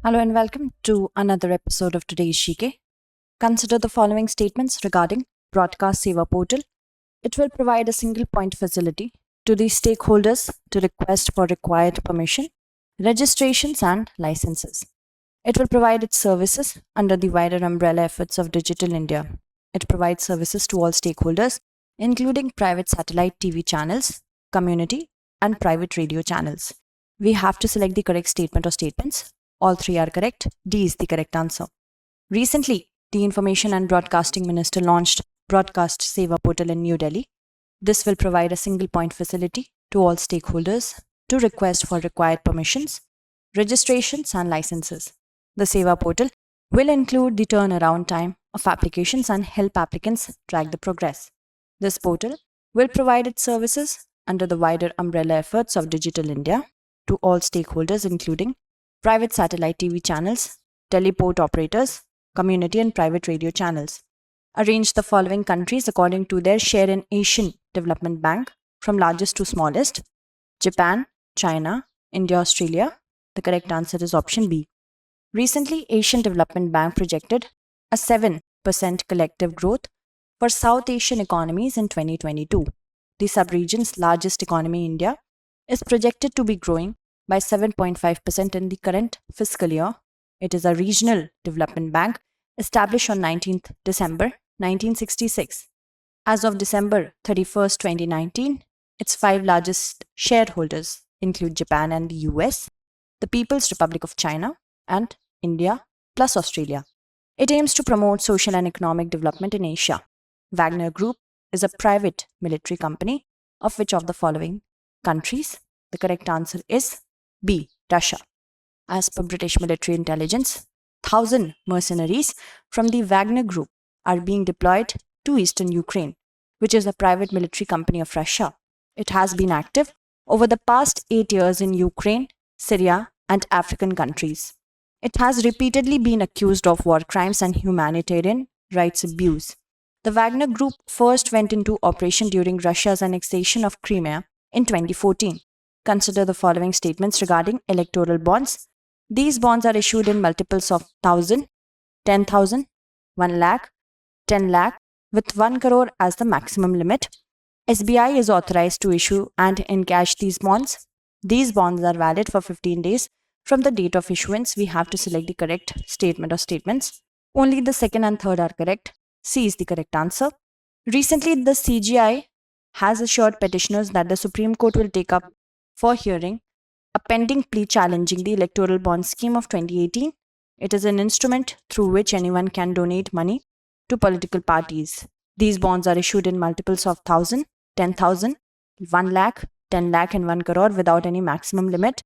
Hello and welcome to another episode of today's GK. Consider the following statements regarding Broadcast Seva Portal. It will provide a single point facility to the stakeholders to request for required permission, registrations, and licenses. It will provide its services under the wider umbrella efforts of Digital India. It provides services to all stakeholders, including private satellite TV channels, community, and private radio channels. We have to select the correct statement or statements. All three are correct. D is the correct answer. Recently, the Information and Broadcasting Minister launched Broadcast Seva Portal in New Delhi. This will provide a single point facility to all stakeholders to request for required permissions, registrations, and licenses. The Seva Portal will include the turnaround time of applications and help applicants track the progress. This portal will provide its services under the wider umbrella efforts of Digital India to all stakeholders, including private satellite TV channels, teleport operators, community and private radio channels. Arrange the following countries according to their share in Asian Development Bank from largest to smallest: Japan, China, India, Australia. The correct answer is option B. Recently, Asian Development Bank projected a 7% collective growth for South Asian economies in 2022. The sub-region's largest economy, India, is projected to be growing by 7.5% in the current fiscal year. It is a regional development bank established on 19th December 1966. As of December 31st, 2019, its five largest shareholders include Japan and the US, the People's Republic of China, and India plus Australia. It aims to promote social and economic development in Asia. Wagner Group is a private military company of which of the following countries? The correct answer is B. Russia. As per British military intelligence, 1,000 mercenaries from the Wagner Group are being deployed to eastern Ukraine, which is a private military company of Russia. It has been active over the past 8 years in Ukraine, Syria, and African countries. It has repeatedly been accused of war crimes and humanitarian rights abuse. The Wagner Group first went into operation during Russia's annexation of Crimea in 2014. Consider the following statements regarding electoral bonds. These bonds are issued in multiples of 1,000, 10,000, 1 lakh, 10 lakh, with 1 crore as the maximum limit. SBI is authorized to issue and encash these bonds. These bonds are valid for 15 days from the date of issuance. We have to select the correct statement or statements. Only the second and third are correct. C is the correct answer. Recently, the CGI has assured petitioners that the Supreme Court will take up for hearing a pending plea challenging the Electoral Bonds scheme of 2018. It is an instrument through which anyone can donate money to political parties. These bonds are issued in multiples of 1,000, 10,000, 1 lakh, 10 lakh, and 1 crore without any maximum limit.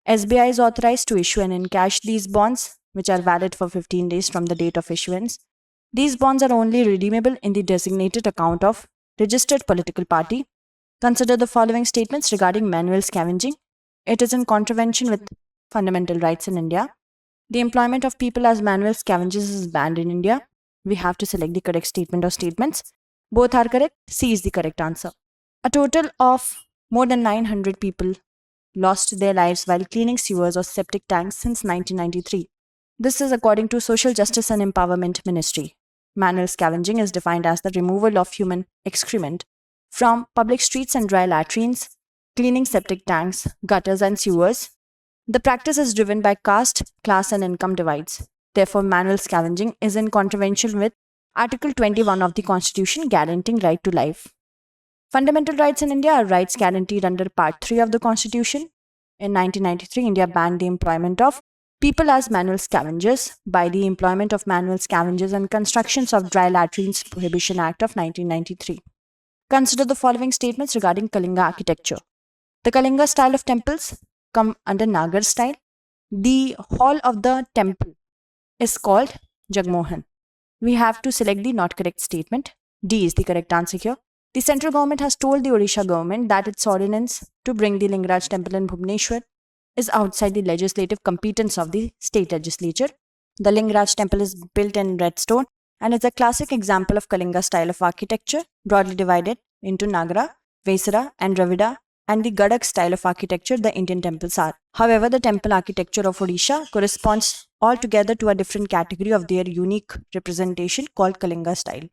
SBI is authorized to issue and encash these bonds, which are valid for 15 days from the date of issuance. These bonds are only redeemable in the designated account of registered political party. Consider the following statements regarding manual scavenging. It is in contravention with fundamental rights in India. The employment of people as manual scavengers is banned in India. We have to select the correct statement or statements. Both are correct. C is the correct answer. A total of more than 900 people lost their lives while cleaning sewers or septic tanks since 1993. This is according to Social Justice and Empowerment Ministry. Manual scavenging is defined as the removal of human excrement from public streets and dry latrines, cleaning septic tanks, gutters, and sewers. The practice is driven by caste, class, and income divides. Therefore, manual scavenging is in contravention with Article 21 of the Constitution guaranteeing right to life. Fundamental rights in India are rights guaranteed under Part 3 of the Constitution. In 1993, India banned the employment of people as manual scavengers by the Employment of Manual Scavengers and Constructions of Dry Latrines Prohibition Act of 1993. Consider the following statements regarding Kalinga architecture. The Kalinga style of temples come under Nagar style. The hall of the temple is called Jagmohan. We have to select the not correct statement. D is the correct answer here. The central government has told the Odisha government that its ordinance to bring the Lingaraj temple in Bhubaneswar is outside the legislative competence of the state legislature. The Lingaraj temple is built in red stone and is a classic example of Kalinga style of architecture, broadly divided into Nagara, Vesara, and Dravida and the Gadak style of architecture the Indian temples are. However, the temple architecture of Odisha corresponds altogether to a different category of their unique representation called Kalinga style.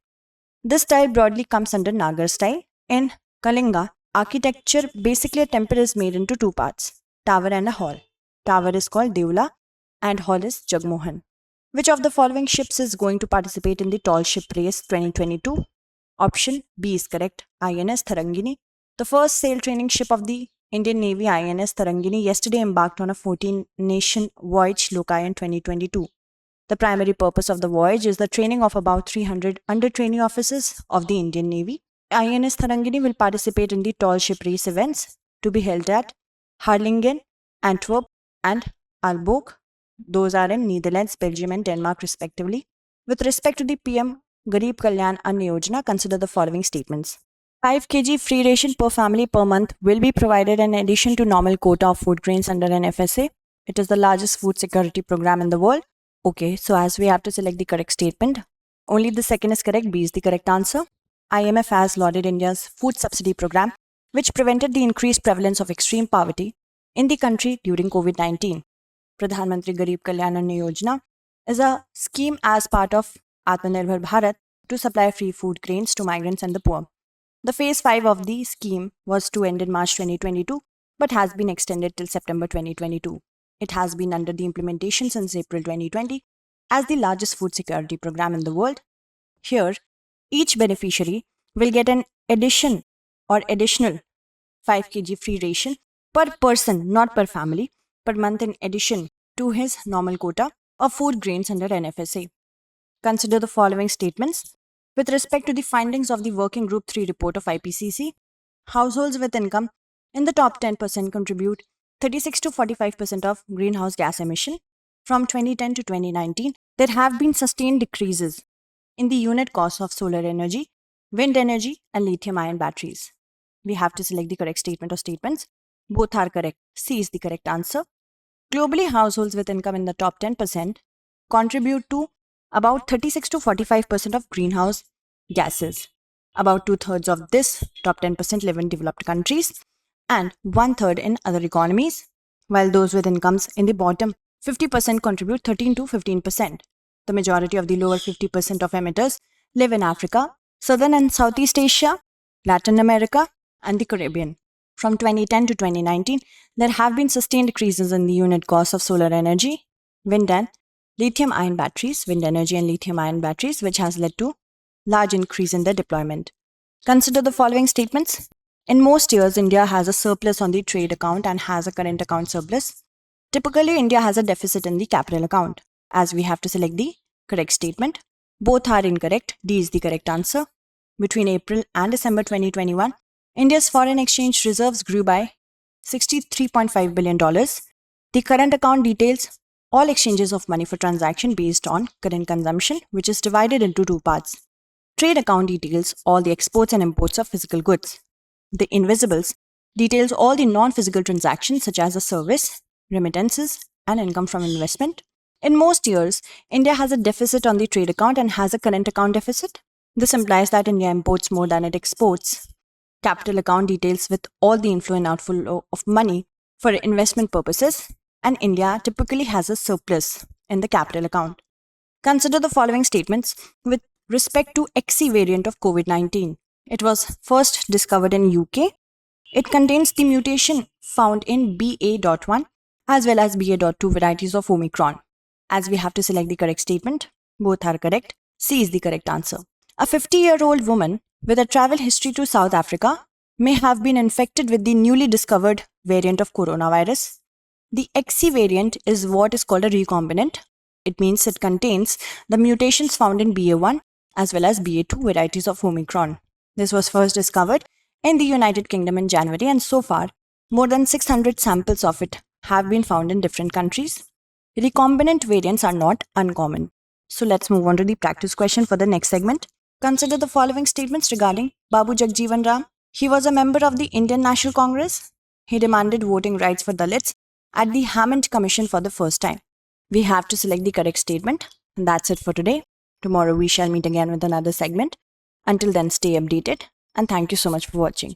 This style broadly comes under Nagar style. In Kalinga architecture, basically a temple is made into two parts, tower and a hall. Tower is called Deula and hall is Jagmohan. Which of the following ships is going to participate in the Tall Ship Race 2022? Option B is correct, INS Tharangini. The first sail training ship of the Indian Navy, INS Tharangini, yesterday embarked on a 14-nation voyage Lokayan 2022. The primary purpose of the voyage is the training of about 300 under-trainee officers of the Indian Navy. INS Tharangini will participate in the Tall Ship Race events to be held at Harlingen, Antwerp and Aalborg. Those are in Netherlands, Belgium and Denmark respectively. With respect to the PM Gareeb Kalyan Yojana, consider the following statements. 5 kg free ration per family per month will be provided in addition to normal quota of food grains under an FSA. It is the largest food security program in the world. Okay, so as we have to select the correct statement, only the second is correct, B is the correct answer. IMF has lauded India's food subsidy program, which prevented the increased prevalence of extreme poverty in the country during COVID-19. Pradhan Mantri Gareeb Kalyan Anna Yojana is a scheme as part of Atmanirbhar Bharat to supply free food grains to migrants and the poor. The phase 5 of the scheme was to end in March 2022 but has been extended till September 2022. It has been under the implementation since April 2020 as the largest food security program in the world. Here, each beneficiary will get an additional 5 kg free ration per person, not per family, per month in addition to his normal quota of food grains under NFSA. Consider the following statements. With respect to the findings of the Working Group 3 report of IPCC, households with income in the top 10% contribute 36 to 45% of greenhouse gas emission. From 2010 to 2019, there have been sustained decreases in the unit cost of solar energy, wind energy, and lithium-ion batteries. We have to select the correct statement or statements. Both are correct. C is the correct answer. Globally, households with income in the top 10% contribute to about 36 to 45% of greenhouse gases. About 2/3 of this top 10% live in developed countries and 1/3 in other economies, while those with incomes in the bottom 50% contribute 13 to 15%. The majority of the lower 50% of emitters live in Africa, Southern and Southeast Asia, Latin America, and the Caribbean. From 2010 to 2019, there have been sustained decreases in the unit cost of solar energy, wind and lithium-ion batteries, wind energy and lithium-ion batteries, which has led to large increase in their deployment. Consider the following statements. In most years, India has a surplus on the trade account and has a current account surplus. Typically, India has a deficit in the capital account. As we have to select the correct statement. Both are incorrect. D is the correct answer. Between April and December 2021, India's foreign exchange reserves grew by $63.5 billion. The current account details all exchanges of money for transaction based on current consumption, which is divided into two parts. Trade account details all the exports and imports of physical goods. The invisibles details all the non-physical transactions such as a service, remittances, and income from investment. In most years, India has a deficit on the trade account and has a current account deficit. This implies that India imports more than it exports. Capital account details with all the inflow and outflow of money for investment purposes, and India typically has a surplus in the capital account. Consider the following statements with respect to XC variant of COVID-19. It was first discovered in UK. It contains the mutation found in BA.1 as well as BA.2 varieties of Omicron. As we have to select the correct statement, both are correct. C is the correct answer. A 50-year-old woman with a travel history to South Africa may have been infected with the newly discovered variant of coronavirus. The XC variant is what is called a recombinant. It means it contains the mutations found in BA1 as well as BA2 varieties of Omicron. This was first discovered in the United Kingdom in January, and so far, more than 600 samples of it have been found in different countries. Recombinant variants are not uncommon. So let's move on to the practice question for the next segment. Consider the following statements regarding Babu Jagjivan Ram. He was a member of the Indian National Congress. He demanded voting rights for Dalits at the Hammond Commission for the first time. We have to select the correct statement. And that's it for today. Tomorrow we shall meet again with another segment. Until then, stay updated and thank you so much for watching.